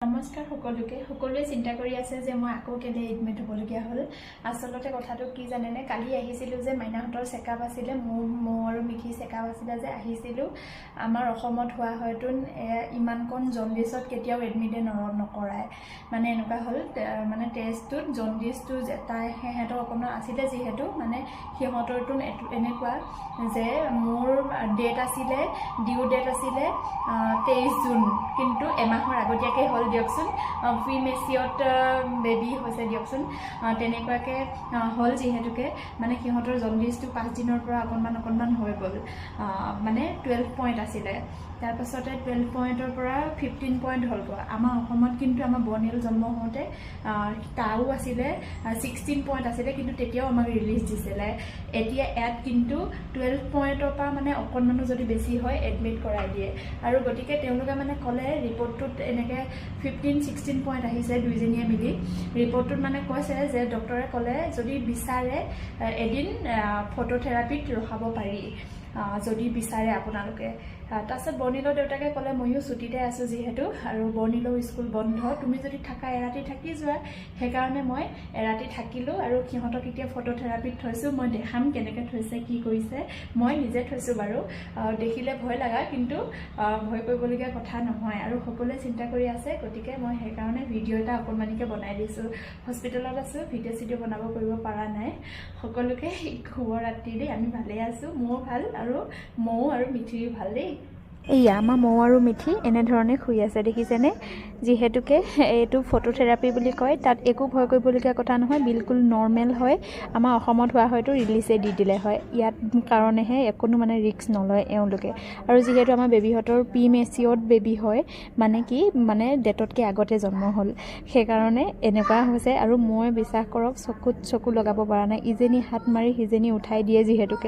নমস্কাৰ সকলোৱে চিন্তা কৰি আছে যে মই আকৌ কেলে এডমিট হ'বলগীয়া হ'ল। আচলতে কথাটো কি জানেনে, কালি আহিছিলোঁ যে মাইনাহঁতৰ চেকআপ আছিলে, মৌ আৰু মিঠি চেকআপ আছিলে যে আহিছিলোঁ। আমাৰ অসমত হোৱা হয়তো ইমানকণ জণ্ডিছত কেতিয়াও এডমিটে নকৰায়। মানে এনেকুৱা হ'ল, মানে টেষ্টটোত জণ্ডিছটো তাই সিহঁতৰ অকণমান আছিলে, যিহেতু মানে সিহঁতৰতো এনেকুৱা যে মোৰ ডেট আছিলে, ডিউ ডেট আছিলে 23 জুন, কিন্তু এমাহৰ আগতীয়াকৈ হ'ল দিয়কচোন। প্ৰি মেচিয়ত বেবী হৈছে দিয়কচোন। তেনেকুৱাকৈ হ'ল, যিহেতুকে মানে সিহঁতৰ জণ্ডিছটো 5 দিনৰ পৰা অকণমান হৈ গ'ল। মানে 12 পইণ্ট আছিলে, তাৰপাছতে 12 পইণ্টৰ পৰা 15 পইণ্ট হ'লগৈ। আমাৰ অসমত কিন্তু আমাৰ বৰ্ণিল জন্ম হওঁতে তাও আছিলে 16 পইণ্ট আছিলে, কিন্তু তেতিয়াও আমাক ৰিলিজ দিছিলে। এতিয়া ইয়াত কিন্তু 12 পইণ্টৰ পৰা মানে অকণমানো যদি বেছি হয় এডমিট কৰাই দিয়ে। আৰু গতিকে তেওঁলোকে মানে ক'লে ৰিপৰ্টটোত এনেকৈ 15-16 পইণ্ট আহিছে দুইজনীয়ে মিলি। ৰিপৰ্টটোত মানে কৈছে যে ডক্টৰে ক'লে যদি বিচাৰে এদিন ফটোথেৰাপিত ৰখাব পাৰি, যদি বিচাৰে আপোনালোকে। তাৰপিছত বৰ্ণিলৰ দেউতাকে ক'লে ময়ো ছুটীতে আছোঁ যিহেতু, আৰু বৰ্ণিলৰ স্কুল বন্ধ, তুমি যদি থাকা এৰাতি থাকি যোৱা। সেইকাৰণে মই এৰাতি থাকিলোঁ, আৰু সিহঁতক এতিয়া ফটোথেৰাপিত থৈছোঁ। মই দেখাম কেনেকৈ থৈছে, কি কৰিছে। মই নিজে থৈছোঁ বাৰু, দেখিলে ভয় লগা, কিন্তু ভয় কৰিবলগীয়া কথা নহয়। আৰু সকলোৱে চিন্তা কৰি আছে, গতিকে মই সেইকাৰণে ভিডিঅ' এটা অকণমানিকৈ বনাই দিছোঁ। হস্পিটেলত আছোঁ, ভিডিঅ' বনাব কৰিব পৰা নাই। সকলোকে শুভৰাত্ৰি দেই, আমি ভালেই আছোঁ, মোৰ ভাল, আৰু মৌ আৰু মিঠিও ভাল দেই। এয়া আমাৰ মৌ আৰু মিঠি এনেধৰণে শুই আছে, দেখিছেনে? যিহেতুকে এইটো ফটোথেৰাপি বুলি কয়, তাত একো ভয় কৰিবলগীয়া কথা নহয়, বিলকুল নৰ্মেল হয়। আমাৰ অসমত হোৱা হয়তো ৰিলিজে দি দিলে হয়, ইয়াত কাৰণেহে কোনো মানে ৰিস্ক নলয় এওঁলোকে। আৰু যিহেতু আমাৰ বেবীহঁতৰ প্ৰি মেচিয়ৰ্ড বেবী হয়, মানে কি মানে ডেটতকৈ আগতে জন্ম হ'ল, সেইকাৰণে এনেকুৱা হৈছে। আৰু মই বিশ্বাস কৰক চকুত চকু লগাব পৰা নাই, ইজনী হাত মাৰি সিজনী উঠাই দিয়ে যিহেতুকে।